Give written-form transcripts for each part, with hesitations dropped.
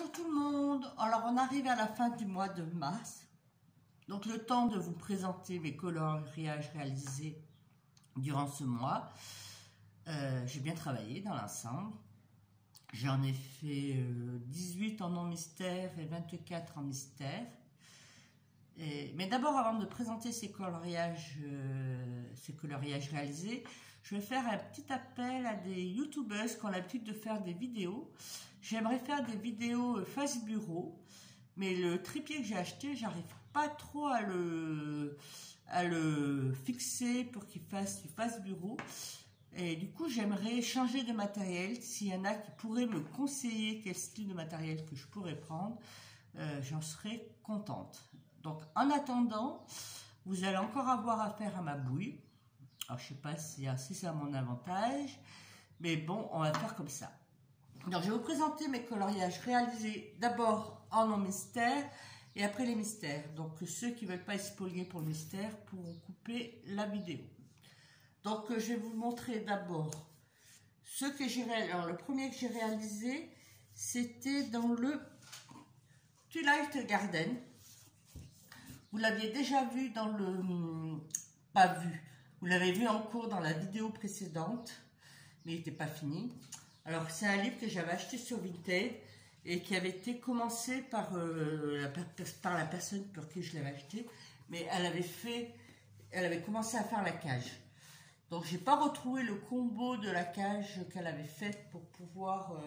Bonjour tout le monde. Alors on arrive à la fin du mois de mars. Donc le temps de vous présenter mes coloriages réalisés durant ce mois. J'ai bien travaillé dans l'ensemble. J'en ai fait 18 en non mystère et 24 en mystère. Mais d'abord, avant de présenter ces coloriages réalisés, je vais faire un petit appel à des youtubeuses qui ont l'habitude de faire des vidéos. J'aimerais faire des vidéos face bureau, mais le trépied que j'ai acheté, j'arrive pas trop à le fixer pour qu'il fasse du face bureau. Et du coup, j'aimerais changer de matériel. S'il y en a qui pourraient me conseiller quel style de matériel que je pourrais prendre, j'en serais contente. Donc, en attendant, vous allez encore avoir affaire à ma bouille. Alors, je ne sais pas si c'est à mon avantage, mais bon, on va faire comme ça. Donc, je vais vous présenter mes coloriages réalisés d'abord en non mystère et après les mystères. Donc, ceux qui ne veulent pas être spoliés pour le mystère pourront couper la vidéo. Donc, je vais vous montrer d'abord ce que j'ai réalisé. Alors, le premier que j'ai réalisé, c'était dans le Twilight Garden. Vous l'aviez déjà vu dans le... pas vu. Vous l'avez vu en cours dans la vidéo précédente, mais il n'était pas fini. Alors, c'est un livre que j'avais acheté sur Vinted et qui avait été commencé par la personne pour qui je l'avais acheté, mais elle avait commencé à faire la cage. Donc, j'ai pas retrouvé le combo de la cage qu'elle avait faite pour pouvoir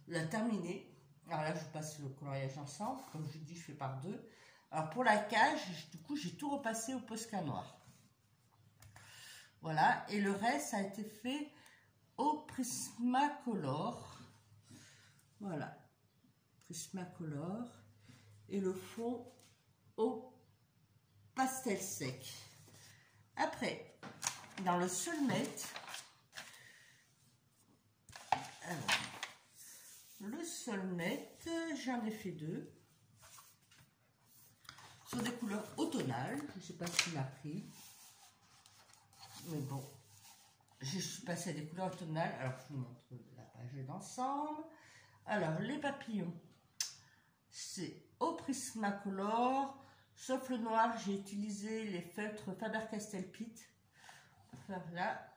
la terminer. Alors là, je passe le coloriage ensemble. Comme je dis, je fais par deux. Alors, pour la cage, du coup, j'ai tout repassé au Posca noir. Voilà. Et le reste, ça a été fait au Prismacolor. Voilà. Prismacolor. Et le fond au pastel sec. Après, dans le Soulmate, j'en ai fait deux. Sur des couleurs automnales. Je ne sais pas s'il a pris. Mais bon. Je suis passée à des couleurs automnales. Alors, je vous montre la page d'ensemble. Alors, les papillons. C'est au Prismacolor. Sauf le noir, j'ai utilisé les feutres Faber-Castell Pitt. Pour faire là.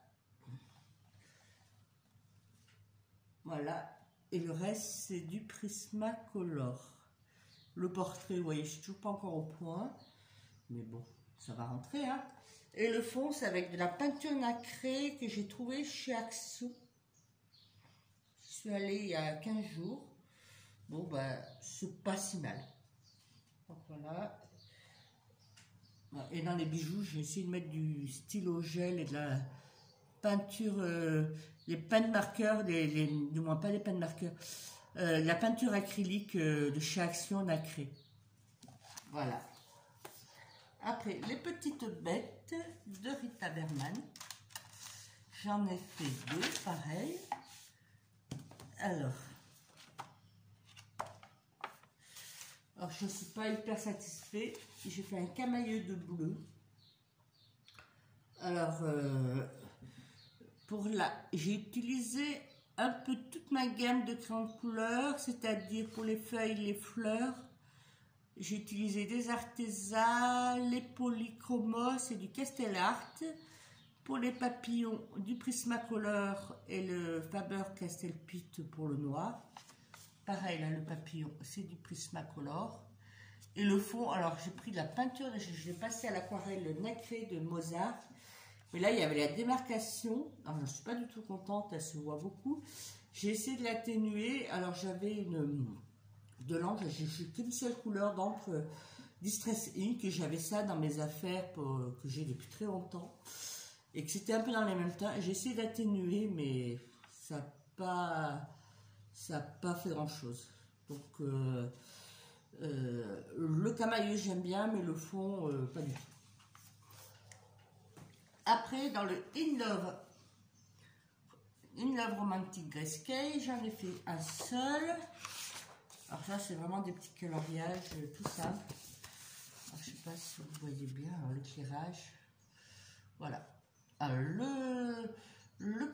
Voilà. Et le reste, c'est du Prismacolor. Le portrait, vous voyez, je ne suis toujours pas encore au point. Mais bon, ça va rentrer, hein. Et le fond, c'est avec de la peinture nacrée que j'ai trouvé chez Axo. Je suis allée il y a 15 jours. Bon, ben, c'est pas si mal. Donc voilà. Et dans les bijoux, j'ai essayé de mettre du stylo gel et de la peinture, les peintes marqueurs, du moins pas les peintes marqueurs, la peinture acrylique de chez Action nacrée. Voilà. Après, les petites bêtes de Rita Berman. J'en ai fait deux, pareil. Alors je ne suis pas hyper satisfait. J'ai fait un camailleux de bleu. Alors, j'ai utilisé un peu toute ma gamme de crayons de couleur, c'est-à-dire pour les feuilles, les fleurs. J'ai utilisé des Arteza, les Polychromos et du Castellart. Pour les papillons, du Prismacolor et le Faber-Castell Pitt pour le noir. Pareil, là, le papillon, c'est du Prismacolor. Et le fond, alors j'ai pris de la peinture, je l'ai passé à l'aquarelle nacrée de Mozart. Mais là, il y avait la démarcation. Alors, je ne suis pas du tout contente, elle se voit beaucoup. J'ai essayé de l'atténuer. Alors, j'avais de l'encre, j'ai qu'une seule couleur d'encre Distress Ink, et j'avais ça dans mes affaires que j'ai depuis très longtemps. Et que c'était un peu dans les mêmes temps. J'ai essayé d'atténuer, mais ça n'a pas fait grand chose. Donc, le camailleux, j'aime bien, mais le fond, pas du tout. Après, dans le In Love Romantic Grayscale, j'en ai fait un seul. Alors ça, c'est vraiment des petits coloriages tout simples. Je ne sais pas si vous voyez bien l'éclairage. Voilà. Alors, le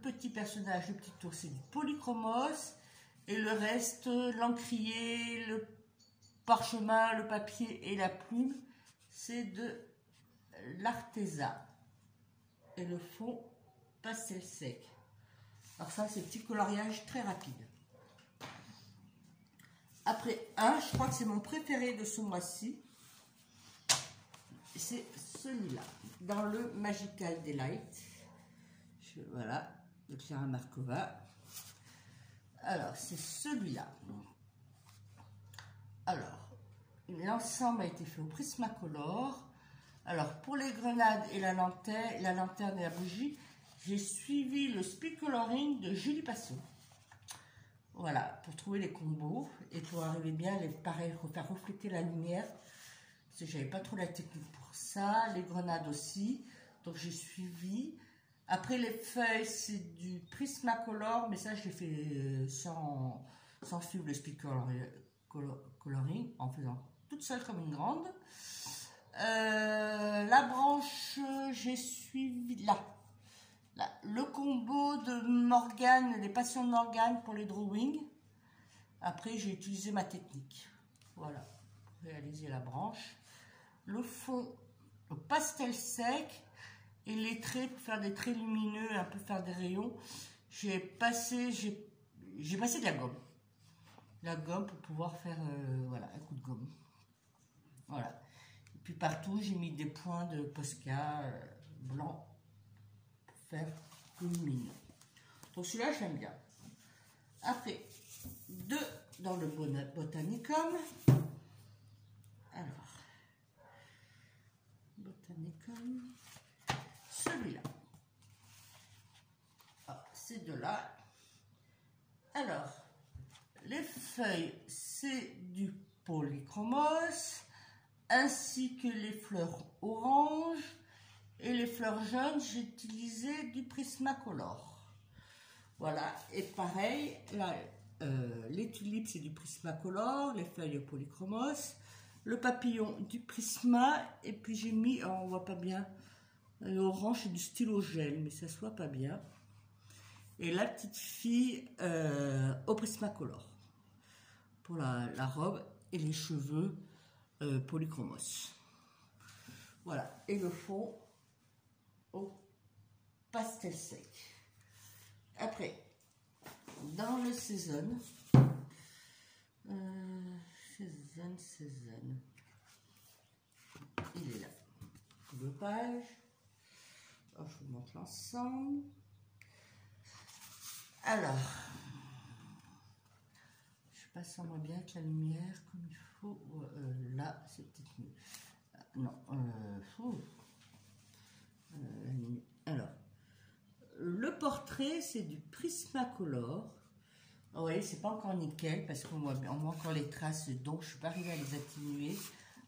petit personnage, le petit ours, c'est du Polychromos. Et le reste, l'encrier, le parchemin, le papier et la plume, c'est de l'Arteza. Et le fond pastel sec. Alors ça, c'est petit coloriage très rapide. Après je crois que c'est mon préféré de ce mois-ci. C'est celui-là, dans le Magical Delight. Voilà, de Clara Markova. Alors, c'est celui-là. Alors, l'ensemble a été fait au Prismacolor. Alors, pour les grenades et la lanterne et la bougie, j'ai suivi le speed coloring de Julie Passot. Voilà, pour trouver les combos et pour arriver bien, pareil, faire refléter la lumière. Parce que j'avais pas trop la technique pour ça. Les grenades aussi. Donc, j'ai suivi. Après, les feuilles, c'est du Prismacolor, mais ça, je l'ai fait sans suivre le speed coloring, en faisant toute seule comme une grande. La branche, j'ai suivi là, le combo de Morgane, les passions de Morgane pour les drawings. Après, j'ai utilisé ma technique. Voilà, pour réaliser la branche. Le fond au pastel sec et les traits pour faire des traits lumineux, un peu faire des rayons. J'ai passé de la gomme. La gomme pour pouvoir faire voilà, un coup de gomme. Voilà. Et puis partout, j'ai mis des points de Posca blanc pour faire lumineux. Donc celui-là, j'aime bien. Après, deux dans le Botanicum. Alors, Botanicum, celui-là. Ah, ces deux-là. Alors, les feuilles, c'est du polychromos, ainsi que les fleurs orange. Et les fleurs jaunes, j'ai utilisé du Prismacolor. Voilà, et pareil, là, les tulipes, c'est du Prismacolor, les feuilles au polychromos, le papillon du Prisma, et puis j'ai mis, on voit pas bien, l'orange, c'est du stylo gel, mais ça se voit pas bien. Et la petite fille au Prismacolor, pour la robe et les cheveux polychromos. Voilà, et le fond au pastel sec. Après, dans le Season, il est là. Deux pages. Alors, je vous montre l'ensemble. Alors, je sais pas si on voit bien avec la lumière comme il faut. Là, c'est peut-être mieux. Non, alors, le portrait, c'est du Prismacolor. Vous voyez, c'est pas encore nickel parce qu'on voit encore les traces, donc je suis pas arrivée à les atténuer.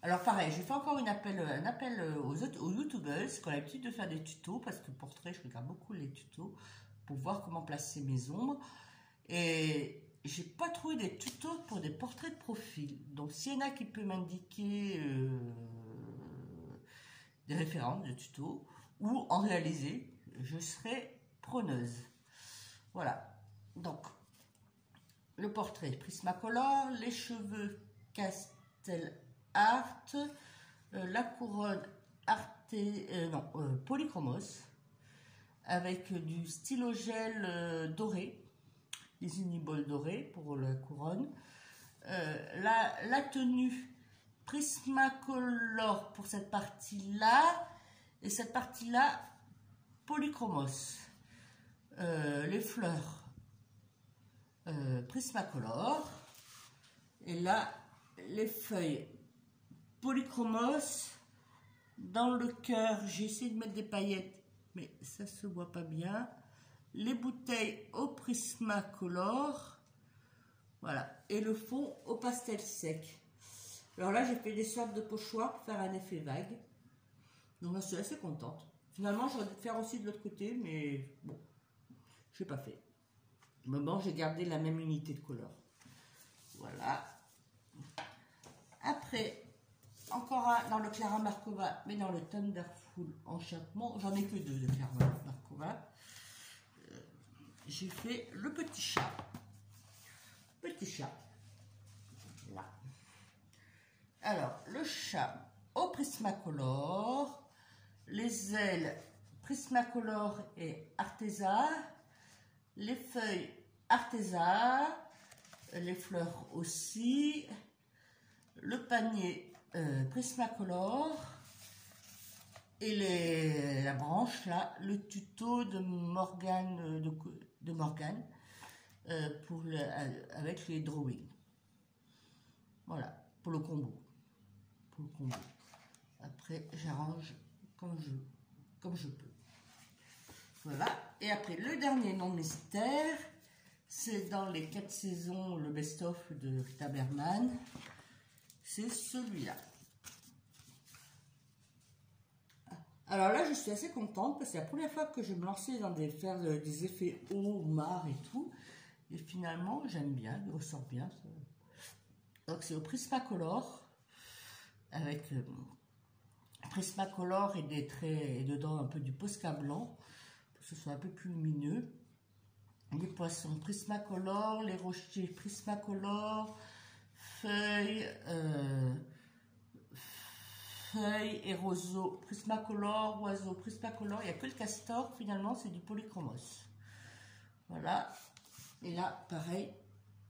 Alors pareil, j'ai fait encore un appel aux youtubeurs qui ont l'habitude de faire des tutos, parce que le portrait, je regarde beaucoup les tutos pour voir comment placer mes ombres. Et j'ai pas trouvé des tutos pour des portraits de profil. Donc s'il y en a qui peut m'indiquer des références de tutos ou en réaliser, je serai preneuse. Voilà. Donc le portrait Prismacolor, les cheveux Castel Art, la couronne polychromos avec du stylo gel doré, des unibols dorés pour la couronne, la tenue Prismacolor pour cette partie-là, et cette partie-là polychromos, les fleurs Prismacolor, et là les feuilles polychromos. Dans le cœur, j'ai essayé de mettre des paillettes, mais ça se voit pas bien. Les bouteilles au Prismacolor, voilà, et le fond au pastel sec. Alors là, j'ai fait des sortes de pochoirs pour faire un effet vague. Donc là, je suis assez contente. Finalement, j'aurais dû faire aussi de l'autre côté, mais bon, je n'ai pas fait. Mais bon, j'ai gardé la même unité de couleur. Voilà. Après, encore un dans le Clara Markova, mais dans le Thunderful Enchantement. J'en ai que deux de Clara Markova. J'ai fait le petit chat. chat. Là. Alors, le chat au Prismacolor, les ailes Prismacolor et Arteza, les feuilles Arteza, les fleurs aussi, le panier Prismacolor et la branche là, le tuto de Morgane, avec les drawings. Voilà, pour le combo. Après, j'arrange comme je peux. Voilà. Et après, le dernier nom mystère, c'est dans les 4 saisons, le best-of de Rita Berman. C'est celui-là. Alors là, je suis assez contente parce que c'est la première fois que je me lançais dans faire des effets eau, mar et tout. Et finalement, j'aime bien, il ressort bien. Donc c'est au Prismacolor avec Prismacolor et des traits et dedans un peu du Posca blanc pour que ce soit un peu plus lumineux. Les poissons Prismacolor, les rochers Prismacolor, feuilles et roseaux Prismacolor, oiseaux Prismacolor. Il n'y a que le castor, finalement, c'est du polychromos. Voilà. Et là, pareil,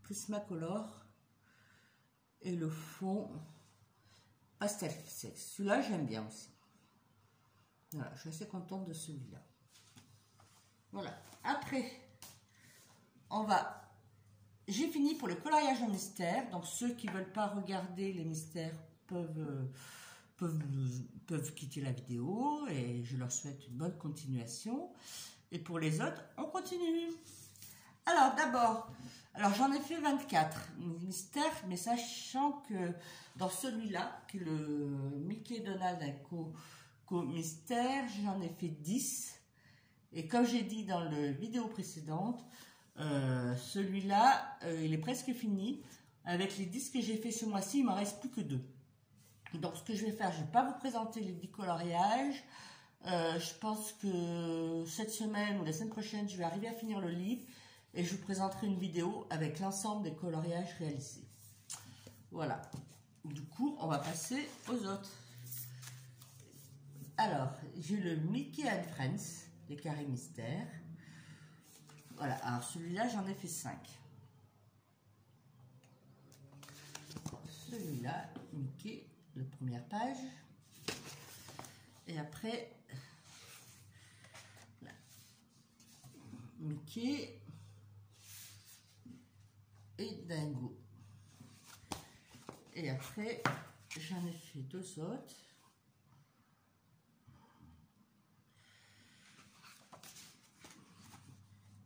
Prismacolor. Et le fond pastel sexe. Celui-là, j'aime bien aussi. Voilà, je suis assez contente de celui-là. Voilà. Après, j'ai fini pour le coloriage en mystère. Donc, ceux qui ne veulent pas regarder les mystères peuvent quitter la vidéo. Et je leur souhaite une bonne continuation. Et pour les autres, on continue. Alors, d'abord... Alors, j'en ai fait 24 mystères, mais sachant que dans celui-là, qui est le Mickey Donald Co Mystère, j'en ai fait 10. Et comme j'ai dit dans la vidéo précédente, celui-là, il est presque fini. Avec les 10 que j'ai fait ce mois-ci, il ne m'en reste plus que 2. Donc, ce que je vais faire, je ne vais pas vous présenter les 10 coloriages. Je pense que cette semaine ou la semaine prochaine, je vais arriver à finir le livre. Et je vous présenterai une vidéo avec l'ensemble des coloriages réalisés. Voilà. Du coup, on va passer aux autres. Alors, j'ai le Mickey and Friends, les carrés mystères. Voilà. Alors, celui-là, j'en ai fait 5. Celui-là, Mickey, la première page. Et après, là, Mickey... et Dingo. Et après, j'en ai fait 2 autres.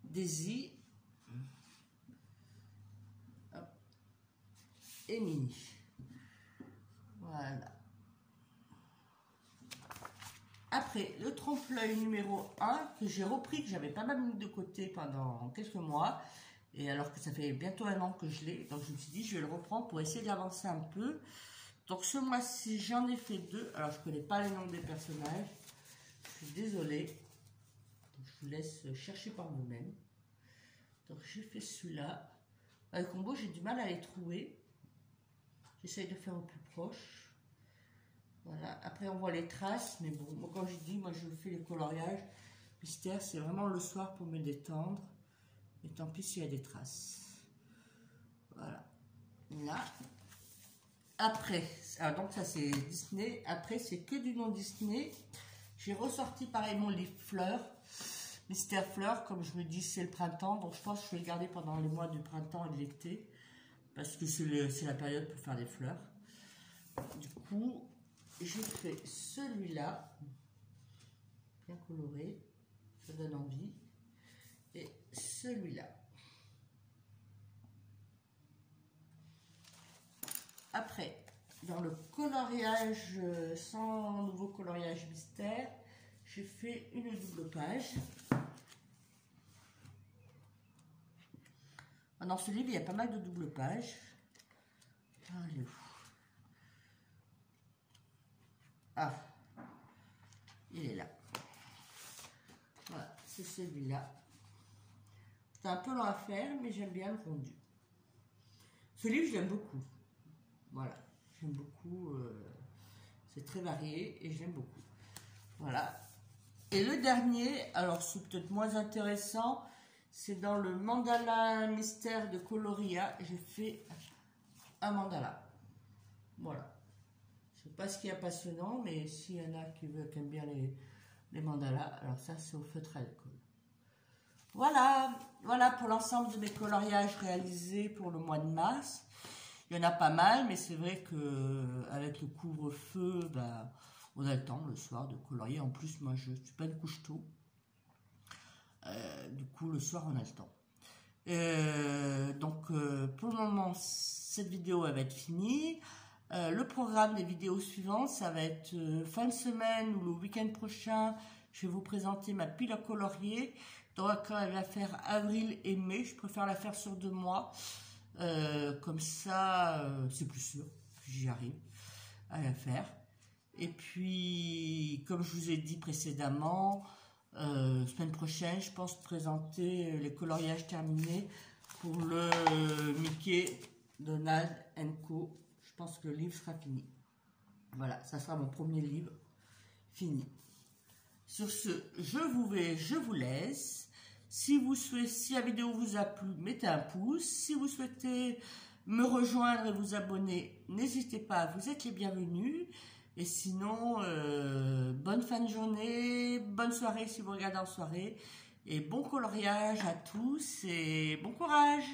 Daisy et Minnie. Voilà. Après, le trompe-l'œil numéro 1 que j'ai repris, que j'avais pas mal mis de côté pendant quelques mois. Et alors que ça fait bientôt 1 an que je l'ai, donc je me suis dit je vais le reprendre pour essayer d'avancer un peu. Donc ce mois-ci j'en ai fait 2. Alors je ne connais pas les noms des personnages, je suis désolée. Je vous laisse chercher par vous-même. Donc j'ai fait celui-là. Le combo, j'ai du mal à les trouver. J'essaye de faire au plus proche. Voilà. Après on voit les traces, mais bon, moi, quand je dis, moi je fais les coloriages mystère, c'est vraiment le soir pour me détendre. Et tant pis s'il y a des traces. Voilà. Là. Après, alors donc ça c'est Disney. Après, c'est que du non Disney. J'ai ressorti pareil mon livre Fleurs. Mystère Fleurs, comme je me dis, c'est le printemps. Donc je pense que je vais le garder pendant les mois du printemps et de l'été. Parce que c'est la période pour faire des fleurs. Du coup, j'ai fait celui-là. Bien coloré. Ça donne envie. Et celui-là. Après, dans le coloriage sans nouveau coloriage mystère, j'ai fait une double page. Dans ce livre, il y a pas mal de double pages. Allez. Ah, il est là. Voilà, c'est celui-là. C'est un peu long à faire, mais j'aime bien le rendu. Ce livre, je l'aime beaucoup. Voilà, j'aime beaucoup. C'est très varié et j'aime beaucoup. Voilà. Et le dernier, alors c'est peut-être moins intéressant, c'est dans le mandala mystère de Coloria. J'ai fait un mandala. Voilà. Je sais pas ce qui est passionnant, mais s'il y en a qui aiment bien les mandalas, alors ça c'est au feutre à alcool. Voilà, voilà pour l'ensemble de mes coloriages réalisés pour le mois de mars. Il y en a pas mal, mais c'est vrai que avec le couvre-feu, bah, on a le temps le soir de colorier. En plus, moi je suis pas une couche tôt. Du coup, le soir, on a le temps. Donc, pour le moment, cette vidéo elle va être finie. Le programme des vidéos suivantes, ça va être fin de semaine ou le week-end prochain. Je vais vous présenter ma pile à colorier. Donc, elle va faire avril et mai. Je préfère la faire sur 2 mois. Comme ça, c'est plus sûr. J'y arrive à la faire. Et puis, comme je vous ai dit précédemment, semaine prochaine, je pense présenter les coloriages terminés pour le Mickey, Donald Co. Je pense que le livre sera fini. Voilà, ça sera mon premier livre fini. Sur ce, je vous laisse. Si la vidéo vous a plu, mettez un pouce. Si vous souhaitez me rejoindre et vous abonner, n'hésitez pas, vous êtes les bienvenus. Et sinon, bonne fin de journée, bonne soirée si vous regardez en soirée. Et bon coloriage à tous et bon courage!